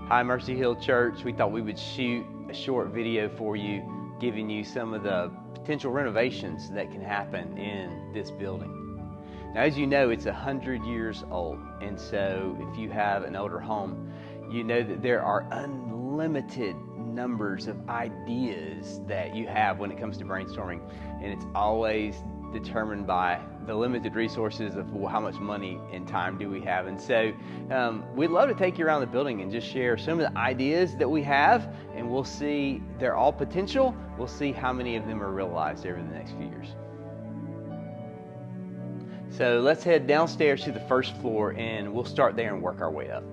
Hi, Mercy Hill Church. We thought we would shoot a short video for you, giving you some of the potential renovations that can happen in this building. Now, as you know, it's 100 years old, and so if you have an older home, you know that there are unlimited numbers of ideas that you have when it comes to brainstorming, and it's always determined by the limited resources of how much money and time do we have. And so we'd love to take you around the building and just share some of the ideas that we have, and we'll see, they're all potential. We'll see how many of them are realized over the next few years. So let's head downstairs to the first floor, and we'll start there and work our way up.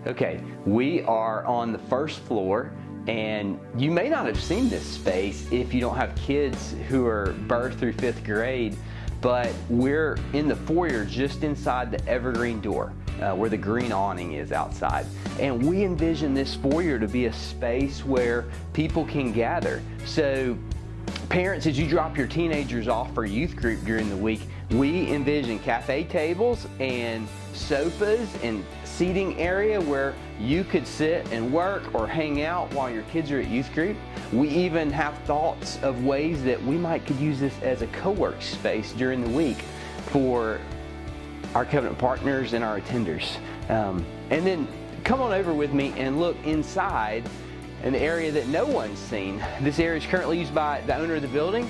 Okay, we are on the first floor, and you may not have seen this space if you don't have kids who are birth through 5th grade, but we're in the foyer just inside the evergreen door where the green awning is outside. And we envision this foyer to be a space where people can gather. So parents, as you drop your teenagers off for youth group during the week, we envision cafe tables and sofas and seating area where you could sit and work or hang out while your kids are at youth group. We even have thoughts of ways that we could use this as a co-work space during the week for our covenant partners and our attenders. And then come on over with me and look inside an area that no one's seen. This area is currently used by the owner of the building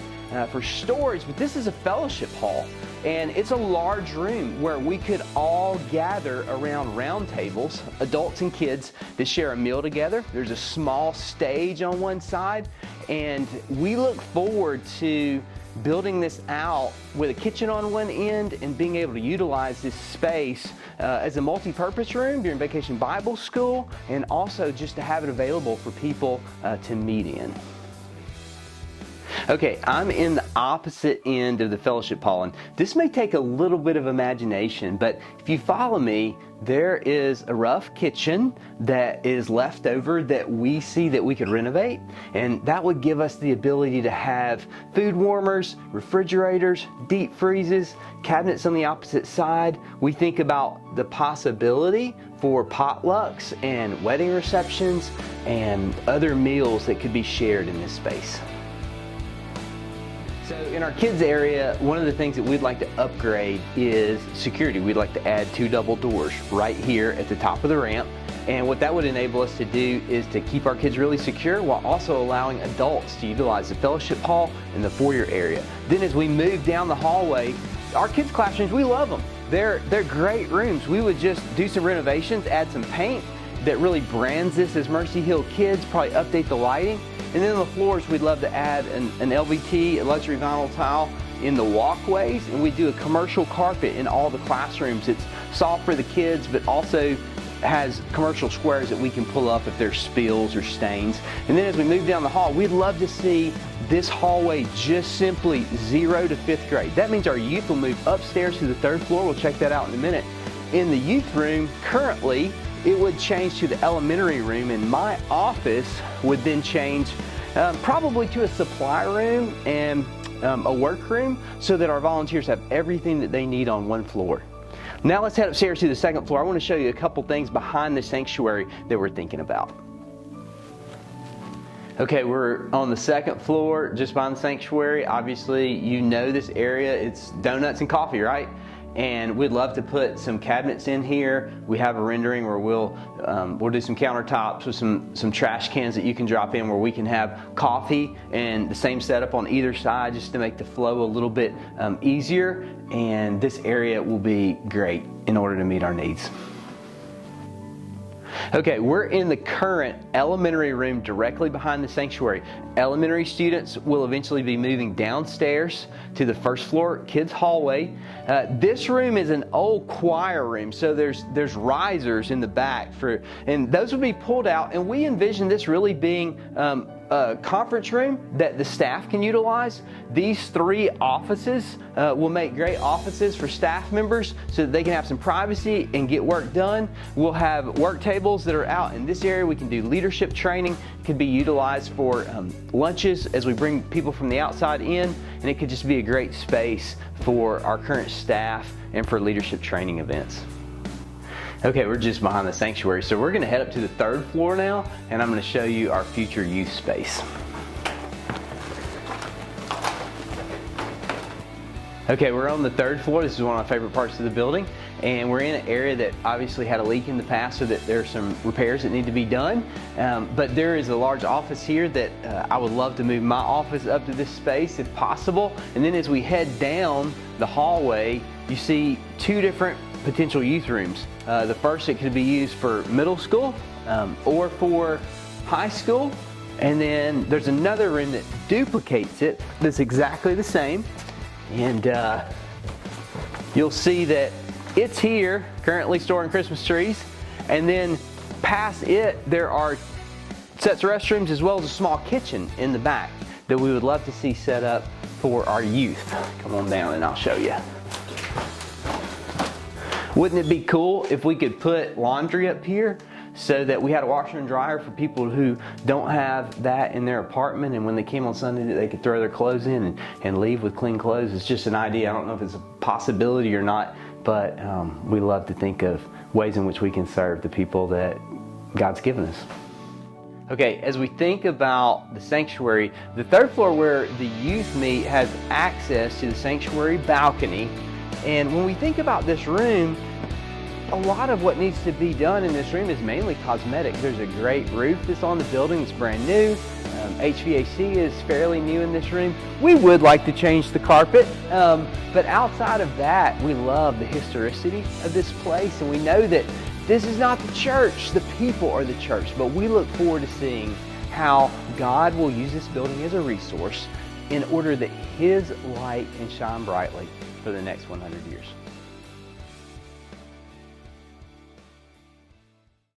for storage, but this is a fellowship hall, and it's a large room where we could all gather around round tables, adults and kids, to share a meal together. There's a small stage on one side, and we look forward to building this out with a kitchen on one end and being able to utilize this space as a multi-purpose room during Vacation Bible School, and also just to have it available for people to meet in. Okay, I'm in the opposite end of the fellowship hall, and this may take a little bit of imagination, but if you follow me, there is a rough kitchen that is left over that we see that we could renovate, and that would give us the ability to have food warmers, refrigerators, deep freezes, cabinets on the opposite side. We think about the possibility for potlucks and wedding receptions and other meals that could be shared in this space. So in our kids area, one of the things that we'd like to upgrade is security. We'd like to add 2 double doors right here at the top of the ramp. And what that would enable us to do is to keep our kids really secure while also allowing adults to utilize the fellowship hall and the foyer area. Then as we move down the hallway, our kids' classrooms, we love them. They're great rooms. We would just do some renovations, add some paint that really brands this as Mercy Hill Kids, probably update the lighting. And then on the floors, we'd love to add an LVT, a luxury vinyl tile in the walkways, and we do a commercial carpet in all the classrooms. It's soft for the kids, but also has commercial squares that we can pull up if there's spills or stains. And then as we move down the hall, we'd love to see this hallway just simply 0 to 5th grade. That means our youth will move upstairs to the 3rd floor. We'll check that out in a minute. In the youth room, currently, it would change to the elementary room, and my office would then change probably to a supply room and a work room so that our volunteers have everything that they need on one floor. Now let's head upstairs to the 2nd floor. I want to show you a couple things behind the sanctuary that we're thinking about. Okay, we're on the 2nd floor just behind the sanctuary. Obviously, you know this area. It's donuts and coffee, right? And we'd love to put some cabinets in here. We have a rendering where we'll do some countertops with some trash cans that you can drop in, where we can have coffee and the same setup on either side just to make the flow a little bit easier. And this area will be great in order to meet our needs. Okay, we're in the current elementary room directly behind the sanctuary. Elementary students will eventually be moving downstairs to the 1st floor kids hallway. This room is an old choir room, so there's risers in the back and those will be pulled out, and we envision this really being conference room that the staff can utilize. These 3 offices will make great offices for staff members so that they can have some privacy and get work done. We'll have work tables that are out in this area. We can do leadership training. It could be utilized for lunches as we bring people from the outside in, and it could just be a great space for our current staff and for leadership training events. Okay, we're just behind the sanctuary, so we're gonna head up to the 3rd floor now, and I'm gonna show you our future youth space. Okay, we're on the 3rd floor. This is one of my favorite parts of the building, and we're in an area that obviously had a leak in the past, so that there's some repairs that need to be done. But there is a large office here that I would love to move my office up to this space if possible. And then as we head down the hallway, you see 2 different potential youth rooms. The first, it could be used for middle school or for high school. And then there's another room that duplicates it that's exactly the same. And you'll see that it's here currently storing Christmas trees. And then past it, there are sets of restrooms as well as a small kitchen in the back that we would love to see set up for our youth. Come on down and I'll show you. Wouldn't it be cool if we could put laundry up here so that we had a washer and dryer for people who don't have that in their apartment, and when they came on Sunday they could throw their clothes in and leave with clean clothes? It's just an idea. I don't know if it's a possibility or not, but we love to think of ways in which we can serve the people that God's given us. Okay, as we think about the sanctuary, the 3rd floor where the youth meet has access to the sanctuary balcony. And when we think about this room, a lot of what needs to be done in this room is mainly cosmetic. There's a great roof that's on the building. It's brand new. HVAC is fairly new in this room. We would like to change the carpet, but outside of that, we love the historicity of this place, and we know that this is not the church. The people are the church, but we look forward to seeing how God will use this building as a resource in order that His light can shine brightly for the next 100 years.